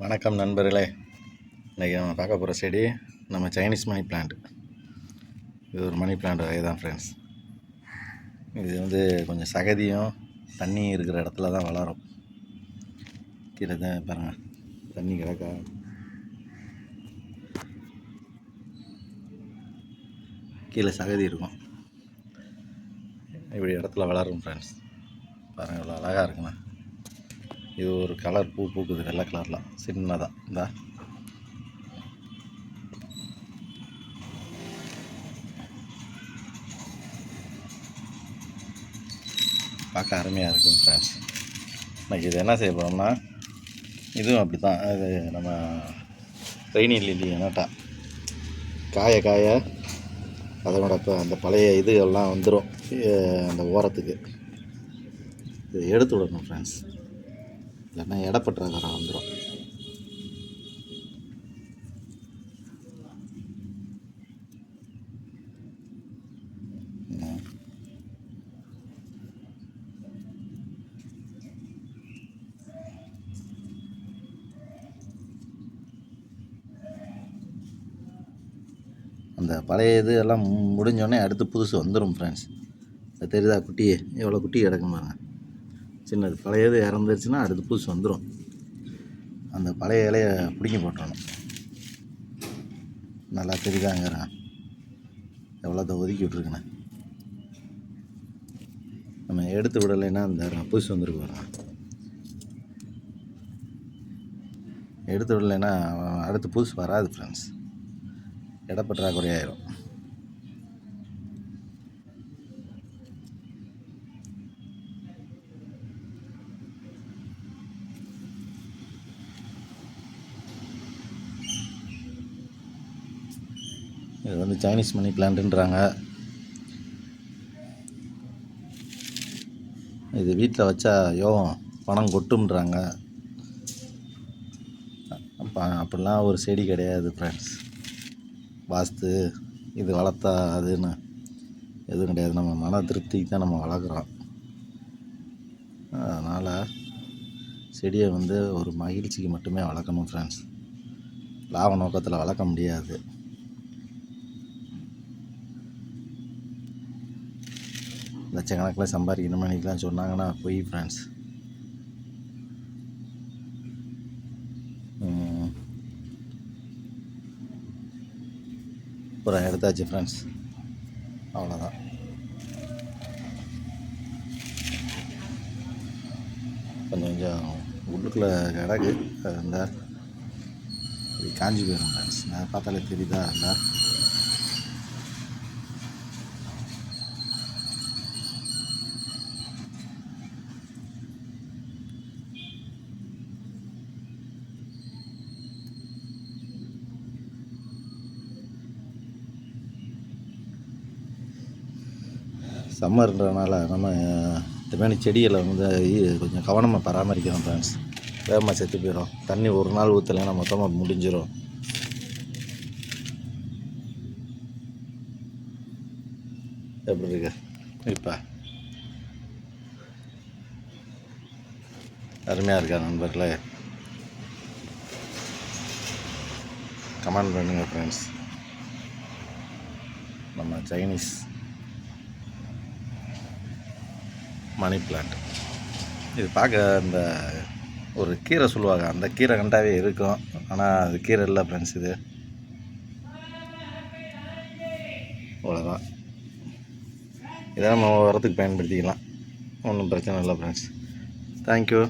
வணக்கம் நண்பர்களே. இன்றைக்கி நம்ம பார்க்க போகிற செடி நம்ம சைனீஸ் மணி பிளான்ட். இது ஒரு மணி பிளான்ட் வகை தான் ஃப்ரெண்ட்ஸ். இது கொஞ்சம் சகதியும் தண்ணி இருக்கிற இடத்துல தான் வளரும். கீழே தான் பாருங்கள், தண்ணி கிடக்கா, கீழே சகதி இருக்கும். இப்படி இடத்துல வளரும் ஃப்ரெண்ட்ஸ். பாருங்கள் இவ்வளோ அழகாக இருக்குண்ணா. இது ஒரு கலர் பூ பூக்குது, வெள்ளை கலரில் சின்னதாக. இந்தா பார்க்க அருமையாக இருக்கும் ஃப்ரெண்ட்ஸ். இன்றைக்கி இது என்ன செய்ய போகிறோம்னா, இதுவும் அப்படி தான். இது நம்ம ரெய்னி லில்லி நட்டா காய காய அதனோட இப்போ அந்த பழைய இது எல்லாம் வந்துடும் அந்த ஓரத்துக்கு. இது எடுத்து விடணும் ஃப்ரெண்ட்ஸ், இல்லைன்னா இடப்பற்றாக்கரை வந்துடும். அந்த பழைய இது எல்லாம் முடிஞ்சோடனே அடுத்து புதுசு வந்துடும் ஃப்ரெண்ட்ஸ். அது தெரியுதா? குட்டி எவ்வளோ குட்டி கிடக்கும் பாருங்க. சின்னது பழையது இறந்துருச்சுன்னா அடுத்து புதுசு வந்துடும். அந்த பழைய இலையை பிடிங்கி போட்டுறணும். நல்லா தெரியுதாங்க, எவ்வளோத்த ஒதுக்கி விட்ருக்குண்ணே. நம்ம எடுத்து விடலைன்னா அந்த புதுசு வந்துருக்கு பாருங்க. எடுத்து விடலைன்னா அடுத்து புதுசு வராது ஃப்ரெண்ட்ஸ். இடப்பற்றாக்குறையாயிரும். இது சைனீஸ் மணி பிளான்ட்டுன்றாங்க. இது வீட்டில் வச்சா யோகம் பணம் கொட்டும்ன்றாங்க. அப்படிலாம் ஒரு செடி கிடையாது ஃப்ரெண்ட்ஸ். வாஸ்து இது வளர்த்தா அதுன்னு எதுவும் கிடையாது. நம்ம மன திருப்திக்கு தான் நம்ம வளர்க்குறோம். அதனால் செடியை ஒரு மகிழ்ச்சிக்கு மட்டுமே வளர்க்கணும் ஃப்ரெண்ட்ஸ். லாப நோக்கத்தில் வளர்க்க முடியாது. லட்சக்கணக்கில் சம்பாதிக்கணும் மணிக்கெலாம் சொன்னாங்கன்னா பொய் ஃப்ரெண்ட்ஸ். ஒரு எடுத்தாச்சு ஃப்ரெண்ட்ஸ், அவ்வளோதான். கொஞ்சம் உள்ளுக்குள்ளே கிடக்கு. இந்த காஞ்சி போயிடும் ஃப்ரெண்ட்ஸ். நான் பார்த்தாலே தெரியுதா? அந்த சம்மர்ன்றனால நம்ம இந்த மாதிரி செடிகளை கொஞ்சம் கவனமாக பராமரிக்கணும் ஃப்ரெண்ட்ஸ். வேகமாக செத்து போயிடும். தண்ணி ஒரு நாள் ஊற்றலைன்னா மொத்தமாக முடிஞ்சிடும். எப்படி இருக்கு இப்போ? அருமையாக இருக்கா நண்பர்களே? கமெண்ட் பண்ணுங்கள் ஃப்ரெண்ட்ஸ். நம்ம சைனீஸ் மணி பிளான்ட் இது பார்க்க இந்த ஒரு கீரை சொல்லுவாங்க, அந்த கீரை கண்டாவே இருக்கும். ஆனால் அது கீரை இல்லை ஃப்ரெண்ட்ஸ். இது அவ்வளோதான். இதை நம்ம உரத்துக்கு பயன்படுத்திக்கலாம், ஒன்றும் பிரச்சனை இல்லை ஃப்ரெண்ட்ஸ். தேங்க்யூ.